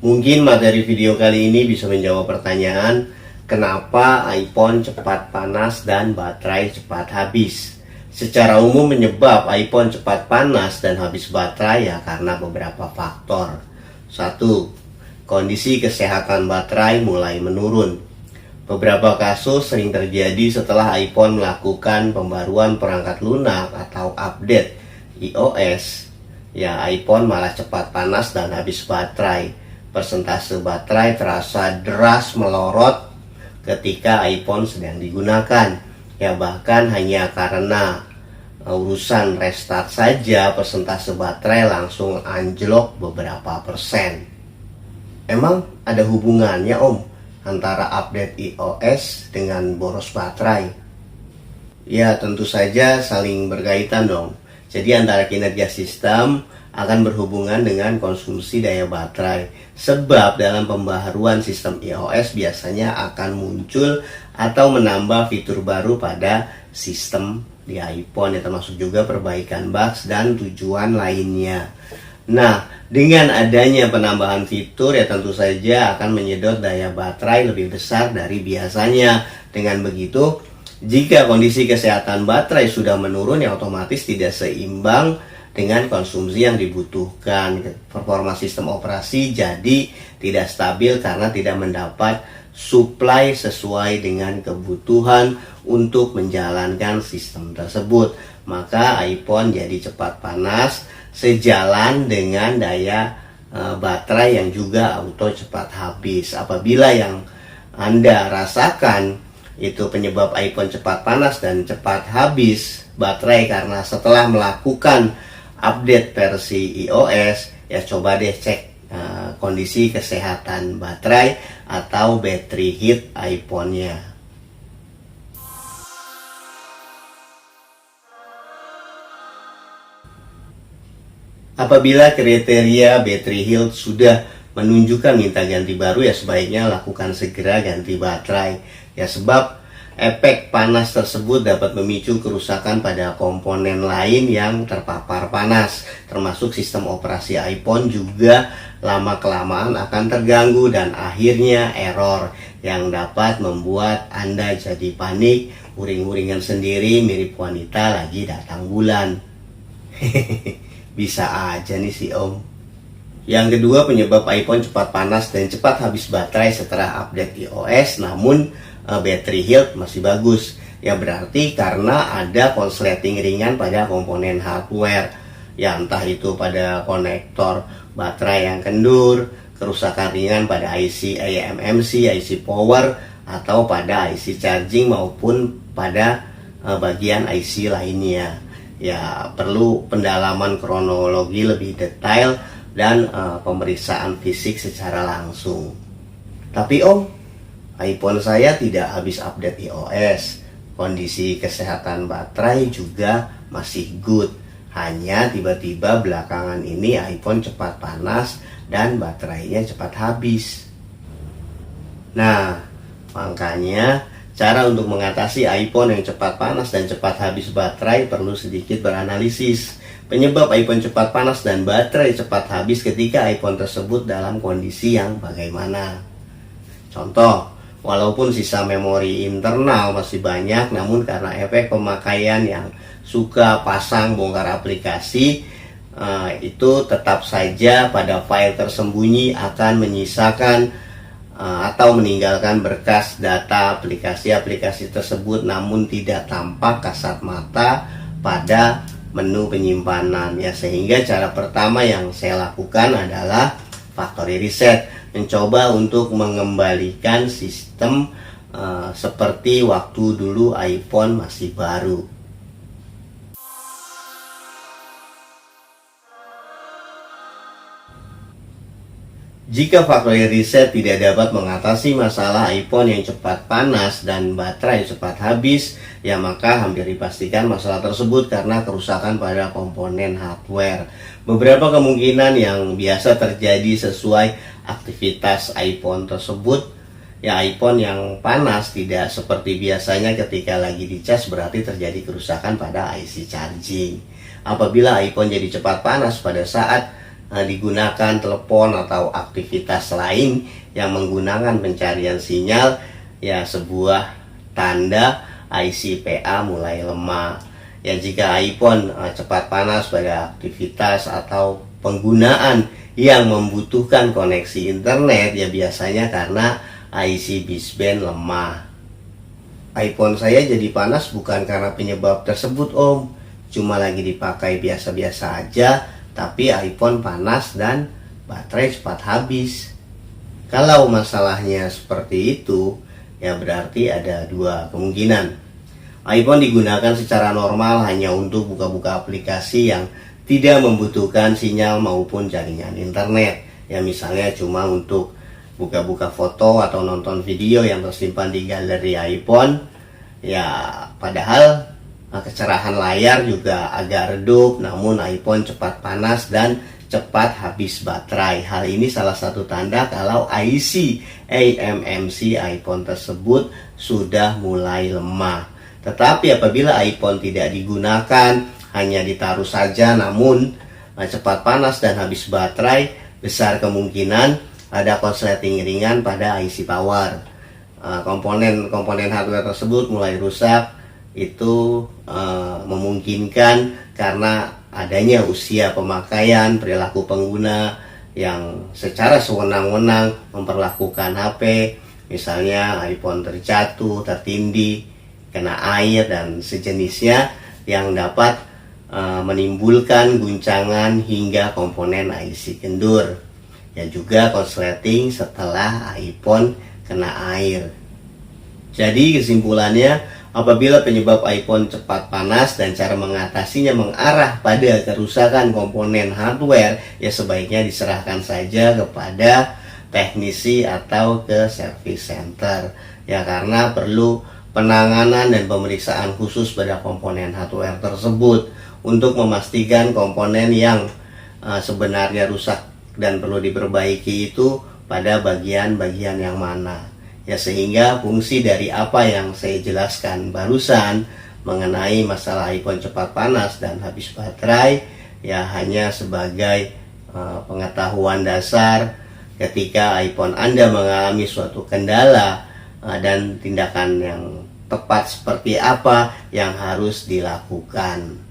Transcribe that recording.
Mungkin materi video kali ini bisa menjawab pertanyaan kenapa iPhone cepat panas dan baterai cepat habis. Secara umum penyebab iPhone cepat panas dan habis baterai ya karena beberapa faktor. 1. Kondisi kesehatan baterai mulai menurun. Beberapa kasus sering terjadi setelah iPhone melakukan pembaruan perangkat lunak atau update iOS. Ya, iPhone malah cepat panas dan habis baterai. Persentase baterai terasa deras melorot ketika iPhone sedang digunakan. Ya, bahkan hanya karena urusan restart saja persentase baterai langsung anjlok beberapa persen. Emang ada hubungannya antara update iOS dengan boros baterai? Ya, tentu saja saling berkaitan dong. Jadi antara kinerja sistem akan berhubungan dengan konsumsi daya baterai. Sebab dalam pembaharuan sistem iOS biasanya akan muncul atau menambah fitur baru pada sistem di iPhone, ya, termasuk juga perbaikan bugs dan tujuan lainnya. Nah, dengan adanya penambahan fitur ya tentu saja akan menyedot daya baterai lebih besar dari biasanya. Dengan begitu, jika kondisi kesehatan baterai sudah menurun ya otomatis tidak seimbang dengan konsumsi yang dibutuhkan. Performa sistem operasi jadi tidak stabil karena tidak mendapat suplai sesuai dengan kebutuhan untuk menjalankan sistem tersebut. Maka iPhone jadi cepat panas sejalan dengan daya baterai yang juga auto cepat habis. Apabila yang Anda rasakan itu penyebab iPhone cepat panas dan cepat habis baterai karena setelah melakukan update versi iOS, ya coba deh cek kondisi kesehatan baterai atau battery health iPhone-nya. Apabila kriteria battery health sudah menunjukkan minta ganti baru, ya sebaiknya lakukan segera ganti baterai. Ya, sebab efek panas tersebut dapat memicu kerusakan pada komponen lain yang terpapar panas, termasuk sistem operasi iPhone juga lama-kelamaan akan terganggu dan akhirnya error yang dapat membuat Anda jadi panik, uring-uringan sendiri mirip wanita lagi datang bulan. Bisa aja nih si Om. Yang kedua, penyebab iPhone cepat panas dan cepat habis baterai setelah update iOS namun battery health masih bagus. Ya berarti karena ada konsleting ringan pada komponen hardware. Ya entah itu pada konektor baterai yang kendur, kerusakan ringan pada IC eMMC, IC power, atau pada IC charging maupun pada bagian IC lainnya. Ya perlu pendalaman kronologi lebih detail dan pemeriksaan fisik secara langsung. Tapi iPhone saya tidak habis update iOS. Kondisi kesehatan baterai juga masih good. Hanya tiba-tiba belakangan ini iPhone cepat panas dan baterainya cepat habis. Nah, makanya cara untuk mengatasi iPhone yang cepat panas dan cepat habis baterai perlu sedikit beranalisis. Penyebab iPhone cepat panas dan baterai cepat habis ketika iPhone tersebut dalam kondisi yang bagaimana. Contoh, walaupun sisa memori internal masih banyak, namun karena efek pemakaian yang suka pasang bongkar aplikasi, itu tetap saja pada file tersembunyi akan menyisakan atau meninggalkan berkas data aplikasi-aplikasi tersebut namun tidak tampak kasat mata pada menu penyimpanan. Ya, sehingga cara pertama yang saya lakukan adalah factory reset, mencoba untuk mengembalikan sistem seperti waktu dulu iPhone masih baru. Jika factory reset tidak dapat mengatasi masalah iPhone yang cepat panas dan baterai cepat habis, ya maka hampir dipastikan masalah tersebut karena kerusakan pada komponen hardware. Beberapa kemungkinan yang biasa terjadi sesuai aktivitas iPhone tersebut. Ya, iPhone yang panas tidak seperti biasanya ketika lagi dicas, berarti terjadi kerusakan pada IC charging. Apabila iPhone jadi cepat panas pada saat digunakan telepon atau aktivitas lain yang menggunakan pencarian sinyal, ya sebuah tanda IC PA mulai lemah. Ya jika iPhone cepat panas pada aktivitas atau penggunaan yang membutuhkan koneksi internet, ya biasanya karena IC baseband lemah. iPhone saya jadi panas bukan karena penyebab tersebut Om, cuma lagi dipakai biasa-biasa aja, tapi iPhone panas dan baterai cepat habis. Kalau masalahnya seperti itu, ya berarti ada dua kemungkinan. iPhone digunakan secara normal hanya untuk buka-buka aplikasi yang tidak membutuhkan sinyal maupun jaringan internet. Ya misalnya cuma untuk buka-buka foto atau nonton video yang tersimpan di galeri iPhone. Ya padahal kecerahan layar juga agak redup, namun iPhone cepat panas dan cepat habis baterai. Hal ini salah satu tanda kalau IC eMMC iPhone tersebut sudah mulai lemah. Tetapi apabila iPhone tidak digunakan, hanya ditaruh saja namun cepat panas dan habis baterai, besar kemungkinan ada korsleting ringan pada IC power. Komponen hardware tersebut mulai rusak. Itu memungkinkan karena adanya usia pemakaian, perilaku pengguna yang secara sewenang-wenang memperlakukan HP. Misalnya iPhone terjatuh, tertindih, kena air dan sejenisnya yang dapat menimbulkan guncangan hingga komponen IC kendur. Ya juga korsleting setelah iPhone kena air. Jadi kesimpulannya, apabila penyebab iPhone cepat panas dan cara mengatasinya mengarah pada kerusakan komponen hardware, ya sebaiknya diserahkan saja kepada teknisi atau ke service center. Ya karena perlu penanganan dan pemeriksaan khusus pada komponen hardware tersebut untuk memastikan komponen yang sebenarnya rusak dan perlu diperbaiki itu pada bagian-bagian yang mana. Ya sehingga fungsi dari apa yang saya jelaskan barusan mengenai masalah iPhone cepat panas dan habis baterai ya hanya sebagai pengetahuan dasar ketika iPhone Anda mengalami suatu kendala dan tindakan yang tepat seperti apa yang harus dilakukan.